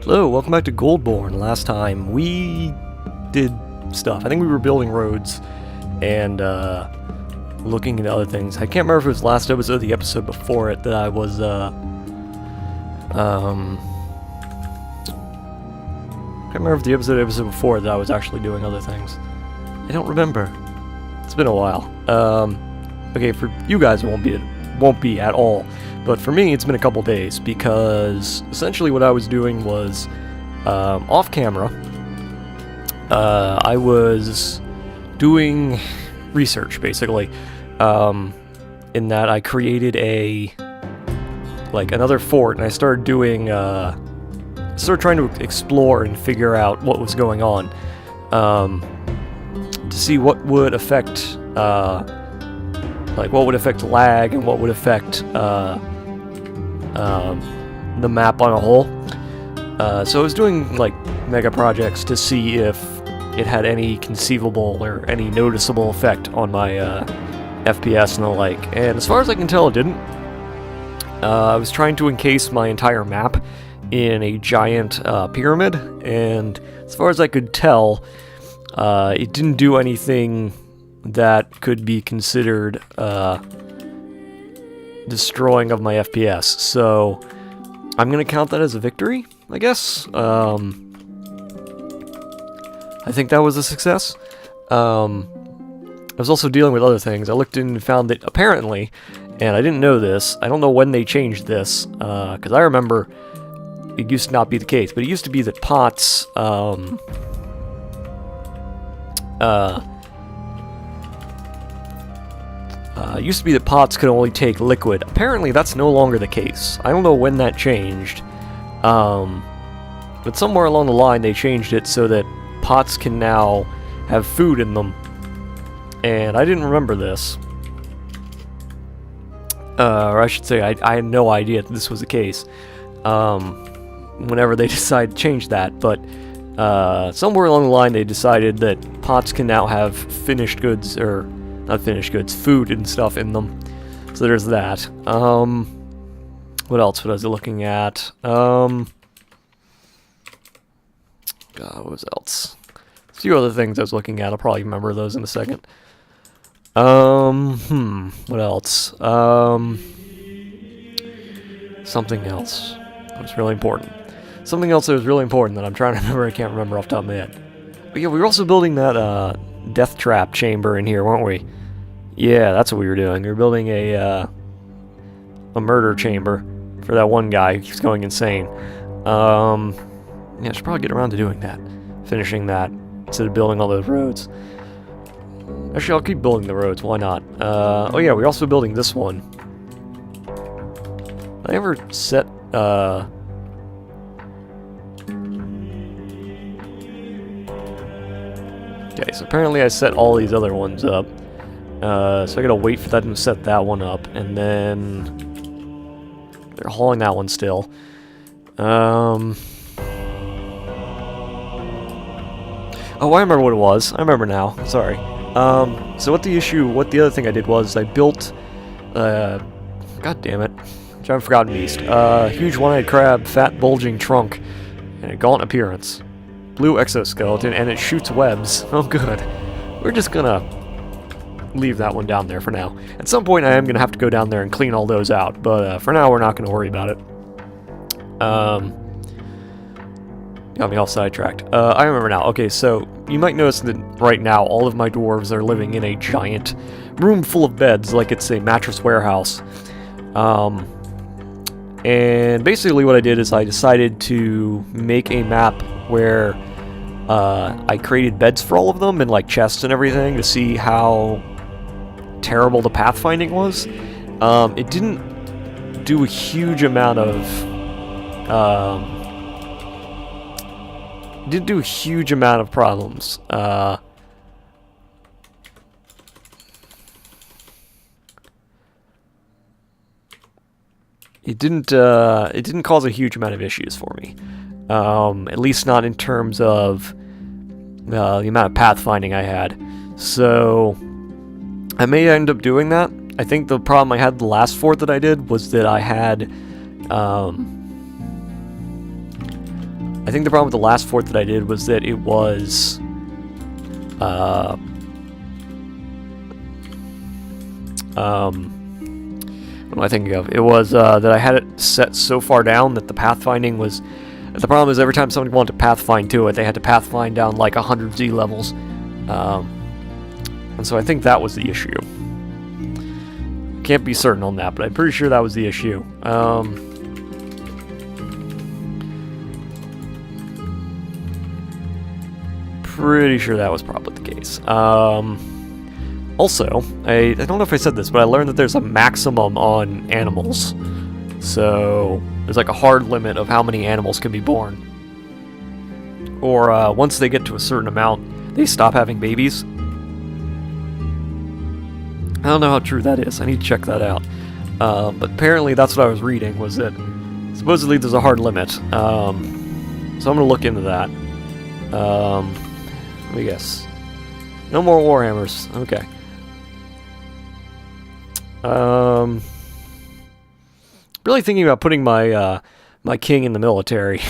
Hello, welcome back to Goldborn. Last time we did stuff. I think we were building roads and looking into other things. I can't remember if it was last episode or the episode before it that I was can't remember if the episode before that I was actually doing other things. I don't remember. It's been a while. Okay, for you guys it won't be at all. But for me, it's been a couple days, because essentially what I was doing was, off camera, I was doing research, basically, in that I created another fort, and I started doing, started trying to explore and figure out what was going on, to see what would affect, what would affect lag, and what would affect, the map on a whole. So I was doing mega projects to see if it had any conceivable or any noticeable effect on my FPS and the like. And as far as I can tell, it didn't. I was trying to encase my entire map in a giant pyramid, and as far as I could tell, it didn't do anything that could be considered destroying of my FPS, so I'm gonna count that as a victory, I guess. I think that was a success. I was also dealing with other things. I looked in and found that apparently, and I didn't know this, I don't know when they changed this, because I remember it used to not be the case, but it used to be that pots, it used to be that pots could only take liquid. Apparently that's no longer the case. I don't know when that changed, but somewhere along the line they changed it so that pots can now have food in them, and I didn't remember this. Or I should say, I had no idea that this was the case whenever they decided to change that, but somewhere along the line they decided that pots can now have finished goods, or not finished goods, food and stuff in them. So there's that. What else was I looking at? God, what was else? A few other things I was looking at. I'll probably remember those in a second. What else? Something else that was really important. Something else that was really important that I'm trying to remember. I can't remember off the top of my head. But yeah, we were also building that death trap chamber in here, weren't we? Yeah, that's what we were doing. We were building a murder chamber for that one guy who keeps going insane. Yeah, I should probably get around to doing that. Finishing that, instead of building all those roads. Actually, I'll keep building the roads, why not? Oh yeah, we're also building this one. Did I ever set, Okay, so apparently I set all these other ones up. So I gotta wait for them to set that one up, and then they're hauling that one still. Oh, I remember what it was. I remember now. Sorry. So what the other thing I did was I built, god damn it, giant forgotten beast. Huge one-eyed crab, fat bulging trunk, and a gaunt appearance. Blue exoskeleton, and it shoots webs. Oh good. We're just gonna leave that one down there for now. At some point I am gonna have to go down there and clean all those out, but for now we're not gonna worry about it. Got me all sidetracked. I remember now. Okay, so you might notice that right now all of my dwarves are living in a giant room full of beds, like it's a mattress warehouse. And basically what I did is I decided to make a map where I created beds for all of them, and chests and everything, to see how terrible the pathfinding was. It didn't do a huge amount of problems. It didn't cause a huge amount of issues for me. At least not in terms of the amount of pathfinding I had. So I may end up doing that. I think the problem I had the last fort that I did was that I had I think the problem with the last fort that I did was that it was... what am I thinking of? It was that I had it set so far down that the pathfinding was... The problem is every time somebody wanted to pathfind to it, they had to pathfind down like 100 Z levels. And so I think that was the issue. Can't be certain on that, but I'm pretty sure that was the issue. Pretty sure that was probably the case. Also, I don't know if I said this, but I learned that there's a maximum on animals. So there's like a hard limit of how many animals can be born. Or once they get to a certain amount, they stop having babies. I don't know how true that is. I need to check that out. But apparently that's what I was reading, was that supposedly there's a hard limit. So I'm going to look into that. Let me guess. No more Warhammers. Okay. Really thinking about putting my my king in the military.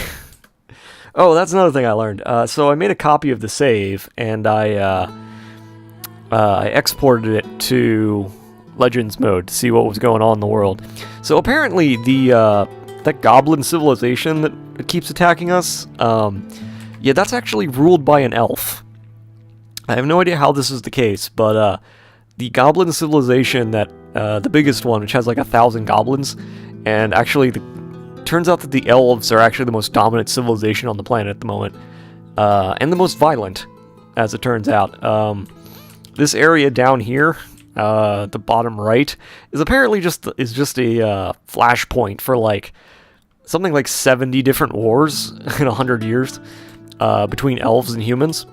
Oh, that's another thing I learned. So I made a copy of the save, and I exported it to Legends mode to see what was going on in the world. So apparently that goblin civilization that keeps attacking us, yeah, that's actually ruled by an elf. I have no idea how this is the case, but the goblin civilization that the biggest one, which has like 1,000 goblins, and actually turns out that the elves are actually the most dominant civilization on the planet at the moment, and the most violent, as it turns out. This area down here, the bottom right, is apparently just a flashpoint for like something like 70 different wars in 100 years between elves and humans.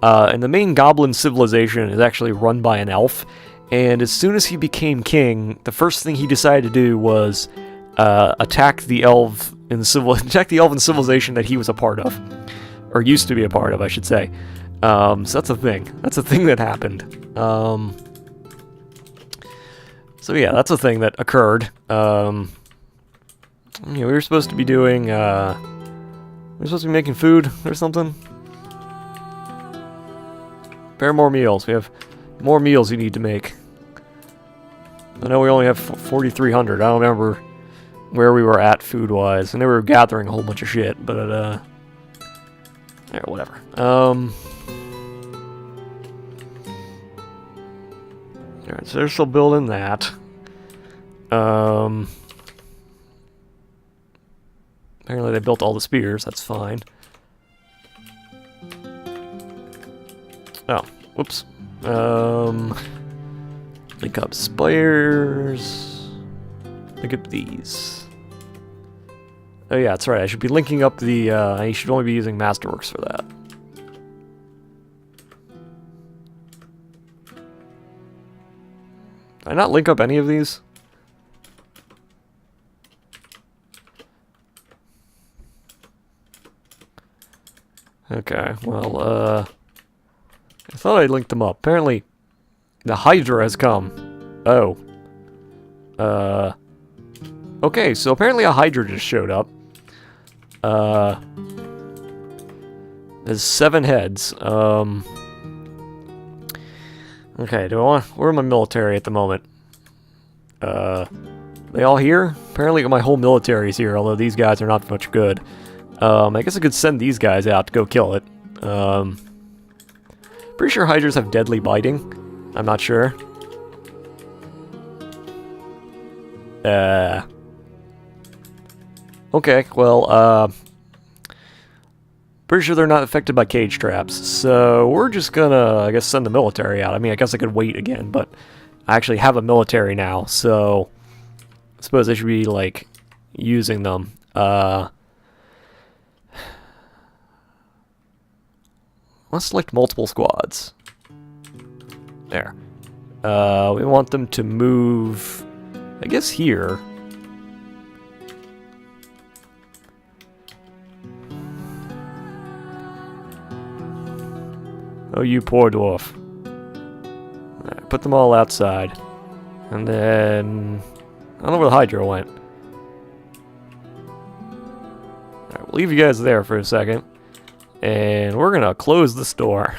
And the main goblin civilization is actually run by an elf. And as soon as he became king, the first thing he decided to do was attack the elf in civilization that he was a part of, or used to be a part of, I should say. So that's a thing. That's a thing that happened. So yeah, that's a thing that occurred. We were supposed to be doing. We were supposed to be making food or something. Prepare more meals. We have more meals you need to make. I know we only have 4,300. I don't remember where we were at food-wise. I know we were gathering a whole bunch of shit, but yeah, whatever. Alright, so they're still building that. Apparently they built all the spears. That's fine. Oh, whoops. Link up spires. Link up these. Oh yeah, that's right. I should be linking up the, I should only be using Masterworks for that. Did I not link up any of these? Okay, well, I thought I linked them up. Apparently, the Hydra has come. Oh. Okay, so apparently a Hydra just showed up. There's 7 heads. Okay, where are my military at the moment? They all here? Apparently my whole military's here, although these guys are not much good. I guess I could send these guys out to go kill it. Pretty sure Hydras have deadly biting. I'm not sure. Okay, well, pretty sure they're not affected by cage traps, so we're just gonna, I guess, send the military out. I mean, I guess I could wait again, but I actually have a military now, so I suppose I should be, like, using them. Let's select multiple squads. There. We want them to move, I guess, here. Oh, you poor dwarf. Alright, put them all outside. And then... I don't know where the Hydra went. Alright, Alright, we'll leave you guys there for a second. And we're gonna close this door.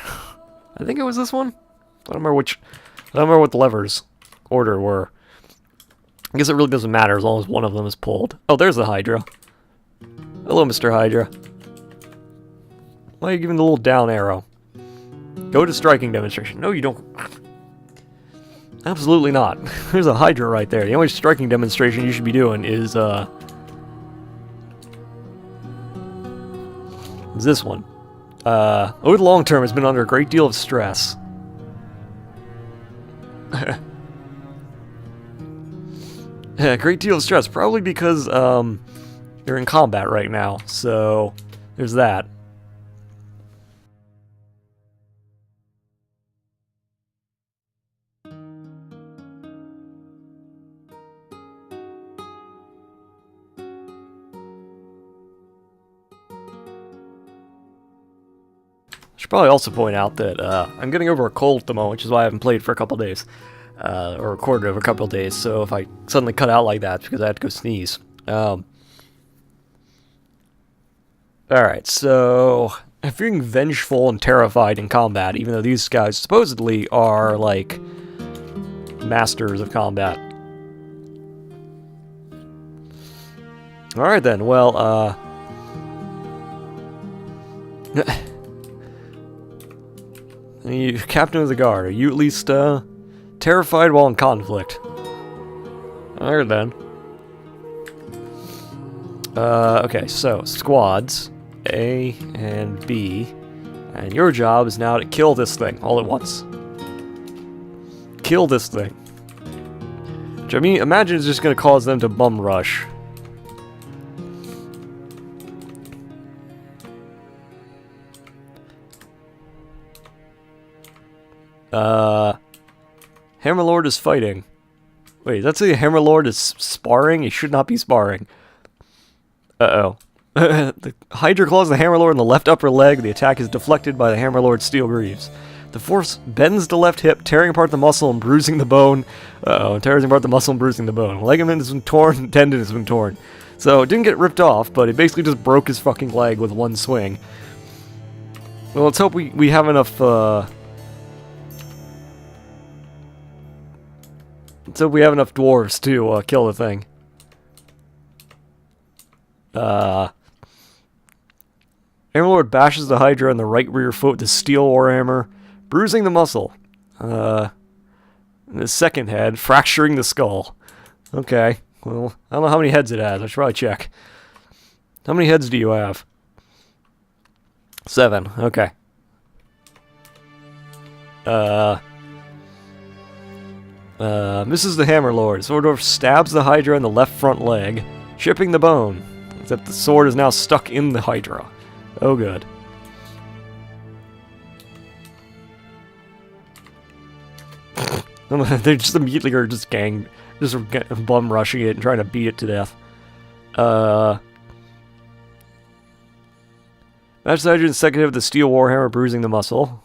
I think it was this one? I don't remember what the levers order were. I guess it really doesn't matter as long as one of them is pulled. Oh, there's the Hydra. Hello, Mr. Hydra. Why are you giving the little down arrow? Go to striking demonstration. No, you don't. Absolutely not. There's a Hydra right there. The only striking demonstration you should be doing is this one. Over the long term, has been under a great deal of stress. Yeah, a great deal of stress. Probably because you're in combat right now. So there's that. Should probably also point out that I'm getting over a cold at the moment, which is why I haven't played for a couple days, or recorded over a couple days. So if I suddenly cut out like that, it's because I had to go sneeze. All right, so I'm feeling vengeful and terrified in combat, even though these guys supposedly are like masters of combat. All right then. Well, You, Captain of the Guard, are you at least, terrified while in conflict? Alright then. Okay, so, squads, A and B, and your job is now to kill this thing, all at once. Kill this thing. Which, I mean, imagine it's just gonna cause them to bum rush. Hammerlord is fighting. Wait, that's the Hammerlord is sparring? He should not be sparring. Uh-oh. The Hydra claws the Hammerlord in the left upper leg. The attack is deflected by the Hammerlord's steel greaves. The force bends the left hip, tearing apart the muscle and bruising the bone. Uh-oh, tearing apart the muscle and bruising the bone. Ligament has been torn, tendon has been torn. So, it didn't get ripped off, but it basically just broke his fucking leg with one swing. Well, let's hope we have enough, So we have enough dwarves to kill the thing. Hammerlord bashes the Hydra in the right rear foot with the steel warhammer, bruising the muscle. The second head, fracturing the skull. Okay, well, I don't know how many heads it has. I should probably check. How many heads do you have? 7, okay. Misses the Hammerlord. Swordorf stabs the Hydra in the left front leg, chipping the bone. Except the sword is now stuck in the Hydra. Oh, good. They just immediately are just bum rushing it and trying to beat it to death. Match the Hydra in the second hit with the steel warhammer, bruising the muscle.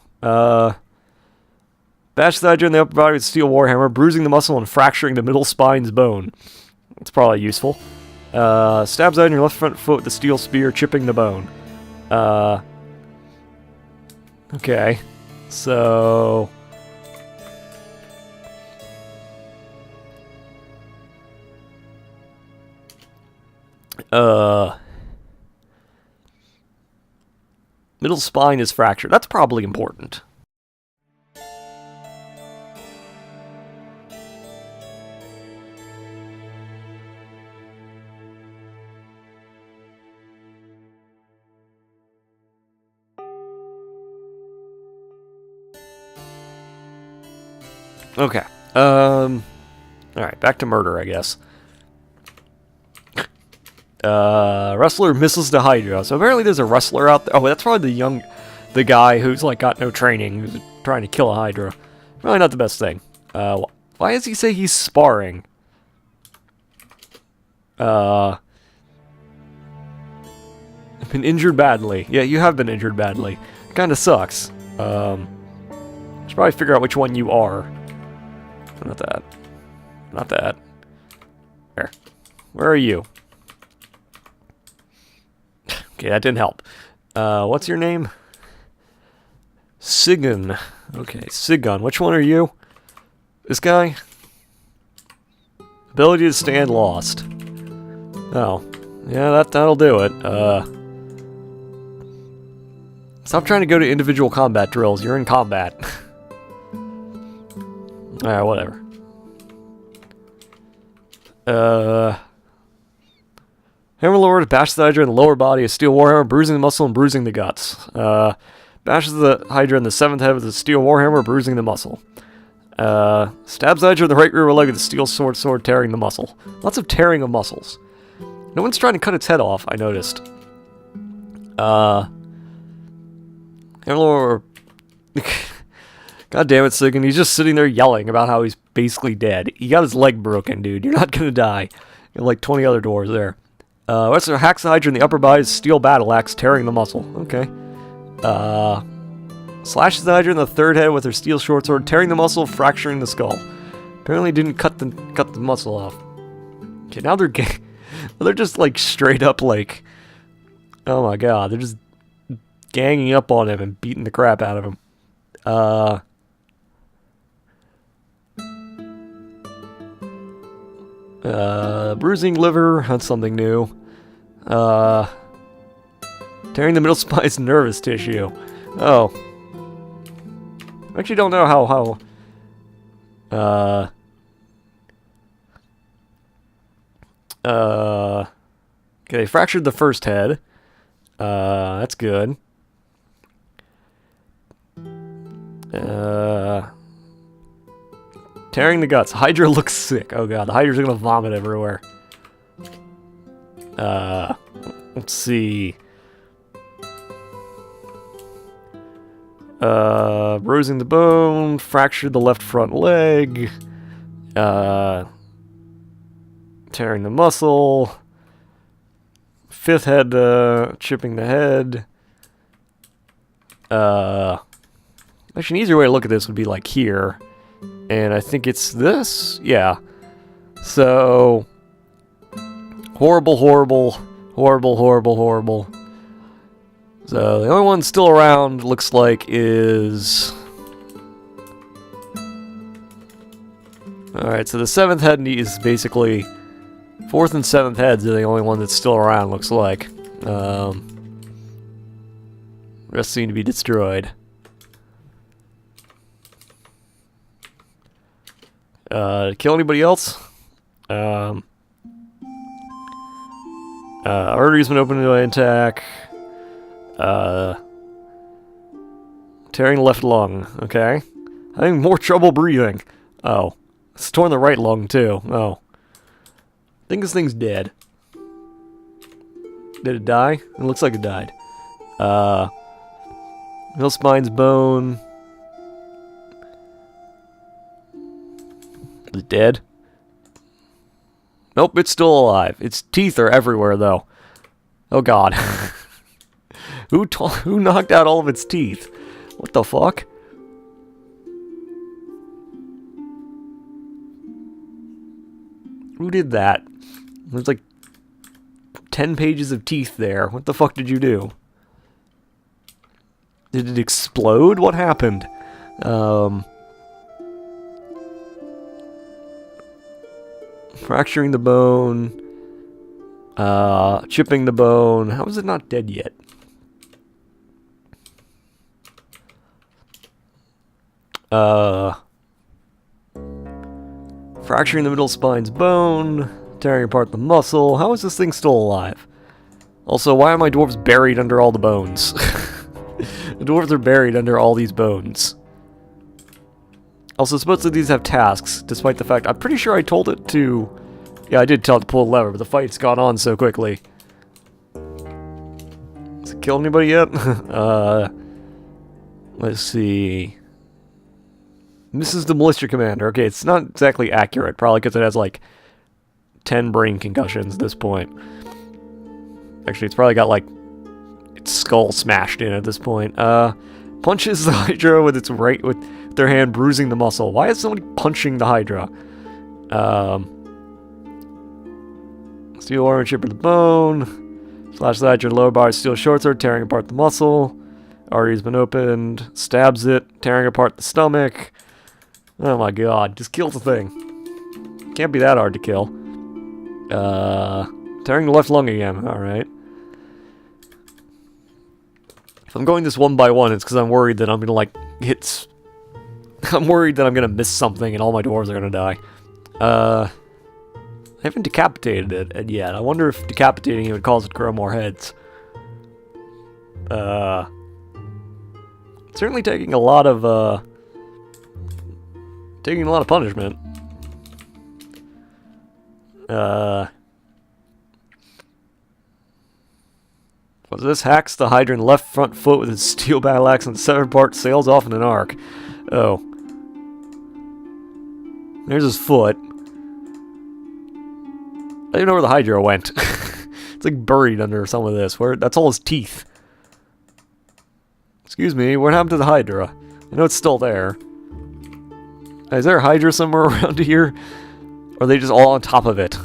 Bash the Hydra in the upper body with steel warhammer, bruising the muscle and fracturing the middle spine's bone. That's probably useful. Stabs the Hydra in your left front foot with the steel spear, chipping the bone. Okay. So... Middle spine is fractured. That's probably important. Okay. Alright, back to murder, I guess. Wrestler misses the Hydra. So apparently there's a wrestler out there. Oh, that's probably the guy who's, like, got no training, who's trying to kill a Hydra. Probably not the best thing. Why does he say he's sparring? I've been injured badly. Yeah, you have been injured badly. Kinda sucks. Should probably figure out which one you are. Not that. Not that. Where? Where are you? Okay, that didn't help. What's your name? Sigun. Okay, Sigun. Which one are you? This guy? Ability to stand lost. Oh. Yeah, that'll do it. Stop trying to go to individual combat drills. You're in combat. Alright, whatever. Hammerlord bashes the Hydra in the lower body, a steel warhammer, bruising the muscle and bruising the guts. Bashes the Hydra in the 7th head with a steel warhammer, bruising the muscle. Stabs the Hydra in the right rear leg with a steel sword, tearing the muscle. Lots of tearing of muscles. No one's trying to cut its head off, I noticed. Hammerlord... God damn it, Sigan, he's just sitting there yelling about how he's basically dead. He got his leg broken, dude. You're not gonna die. You have like 20 other dwarves there. Wrestler hacks the Hydra in the upper body with steel battle axe, tearing the muscle. Okay. Slashes the Hydra in the 3rd head with her steel short sword, tearing the muscle, fracturing the skull. Apparently didn't cut the muscle off. Okay, now they're just like straight up like, oh my god, they're just ganging up on him and beating the crap out of him. Bruising liver, that's something new. Tearing the middle spine's nervous tissue. Oh. I actually don't know how okay, they fractured the 1st head. That's good. Tearing the guts. Hydra looks sick. Oh god, the Hydra's gonna vomit everywhere. Let's see. Bruising the bone, fractured the left front leg. Tearing the muscle. 5th head, chipping the head. Actually, an easier way to look at this would be like here. And I think it's this? Yeah. So... Horrible. So, the only one still around, looks like, is... Alright, so the 7th head is basically... 4th and 7th heads are the only one that's still around, looks like. The rest seem to be destroyed. Kill anybody else? Artery's been opened to an attack. Tearing the left lung. Okay. Having more trouble breathing. Oh. It's torn the right lung, too. Oh. I think this thing's dead. Did it die? It looks like it died. Middle spine's bone. Is it dead? Nope, it's still alive. Its teeth are everywhere, though. Oh god. Who knocked out all of its teeth? What the fuck? Who did that? There's like 10 pages of teeth there. What the fuck did you do? Did it explode? What happened? Fracturing the bone. Chipping the bone. How is it not dead yet? Fracturing the middle spine's bone. Tearing apart the muscle. How is this thing still alive? Also, why are my dwarves buried under all the bones? The dwarves are buried under all these bones. Also, supposedly these have tasks, despite the fact I'm pretty sure I told it to... Yeah, I did tell it to pull a lever, but the fight's gone on so quickly. Has it killed anybody yet? Let's see... This is the militia commander. Okay, it's not exactly accurate, probably because it has like 10 brain concussions at this point. Actually, it's probably got like its skull smashed in at this point. Punches the Hydra with its with their hand, bruising the muscle. Why is somebody punching the Hydra? Steel armor chip of the bone. Slash the Hydra lower bar, steel short sword, tearing apart the muscle. Artery's been opened. Stabs it, tearing apart the stomach. Oh my god, just kills the thing. Can't be that hard to kill. Tearing the left lung again, alright. If I'm going this one by one, it's because I'm worried that I'm gonna, like, I'm worried that I'm gonna miss something and all my dwarves are gonna die. I haven't decapitated it yet. I wonder if decapitating it would cause it to grow more heads. Certainly taking a lot of punishment. What's this? Hacks the Hydra in the left front foot with his steel battle axe and the severed part sails off in an arc. Oh. There's his foot. I don't even know where the Hydra went. It's like buried under some of this. That's all his teeth. Excuse me, what happened to the Hydra? I know it's still there. Is there a Hydra somewhere around here? Or are they just all on top of it?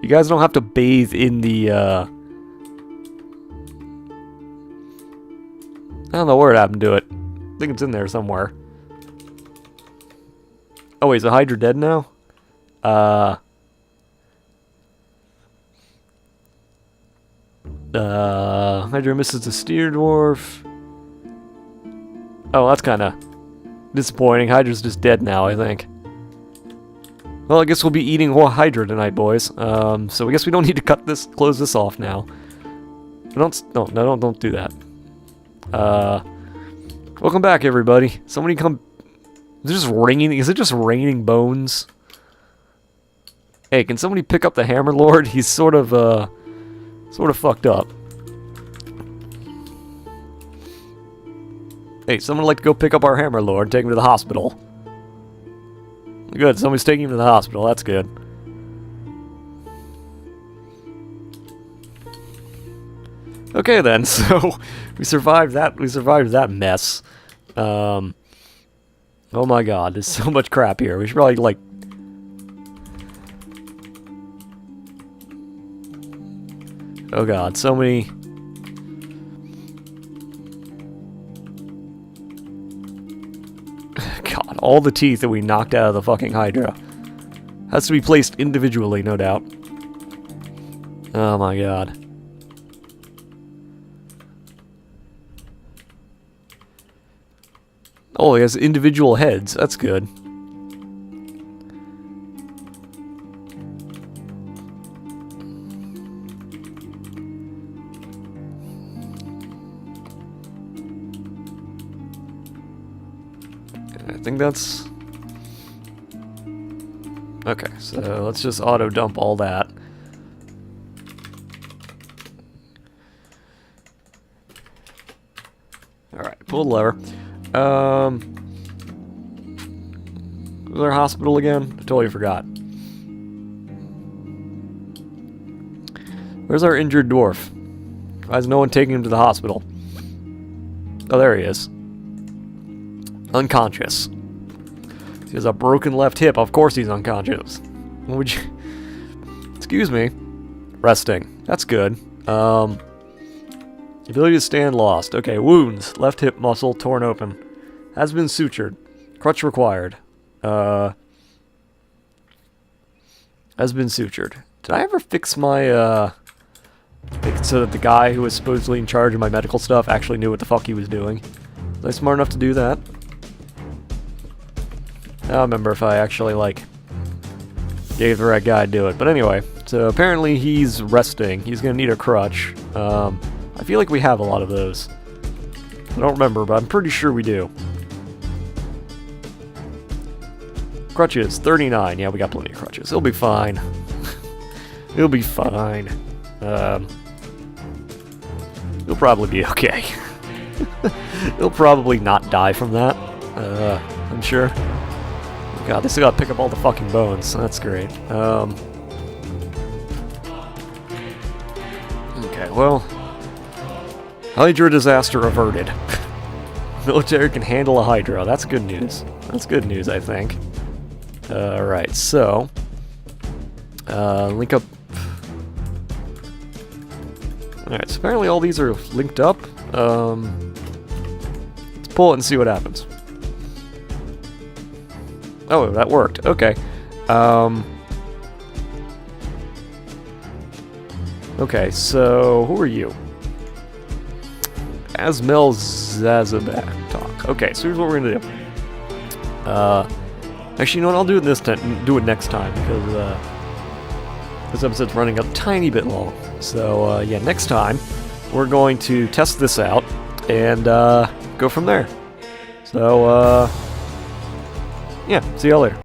You guys don't have to bathe in the, I don't know where it happened to it. I think it's in there somewhere. Oh wait, is the Hydra dead now? Hydra misses the steer dwarf. Oh, that's kinda disappointing. Hydra's just dead now, I think. Well, I guess we'll be eating Hydra tonight, boys. So I guess we don't need to close this off now. Don't do that. Welcome back, everybody. Somebody come. Is it just raining? Is it just raining bones? Hey, can somebody pick up the Hammer Lord? He's sort of fucked up. Hey, someone would like to go pick up our Hammer Lord and take him to the hospital. Good, somebody's taking him to the hospital. That's good. Okay then, so we survived that. We survived that mess. Oh my god, there's so much crap here. We should probably like. Oh god, so many. God, all the teeth that we knocked out of the fucking Hydra. Has to be placed individually, no doubt. Oh my god. Oh, he has individual heads. That's good. I think that's... Okay, so let's just auto-dump all that. Alright, pull the lever. Was there a hospital again? I totally forgot. Where's our injured dwarf? Why is no one taking him to the hospital? Oh, there he is. Unconscious. He has a broken left hip. Of course he's unconscious. What would you... Excuse me. Resting. That's good. Ability to stand lost. Okay, wounds. Left hip muscle torn open. Has been sutured. Crutch required. Has been sutured. Did I ever fix my, so that the guy who was supposedly in charge of my medical stuff actually knew what the fuck he was doing? Was I smart enough to do that? I don't remember if I actually, like, gave the right guy to do it. But anyway, so apparently he's resting. He's gonna need a crutch. I feel like we have a lot of those. I don't remember, but I'm pretty sure we do. Crutches, 39. Yeah, we got plenty of crutches. It'll be fine. It'll be fine. He'll probably be okay. He'll probably not die from that. I'm sure. God, they still gotta pick up all the fucking bones. That's great. Okay, well... Hydra disaster averted. Military can handle a Hydra. That's good news. That's good news, I think. Alright, so... link up Alright, so apparently all these are linked up. Let's pull it and see what happens. Oh, that worked. Okay. Okay, so who are you? Asmel Zazabak talk. Okay, so here's what we're gonna do. Actually, you know what? I'll do it do it next time because this episode's running a tiny bit long. So yeah, next time we're going to test this out and go from there. So yeah, see y'all later.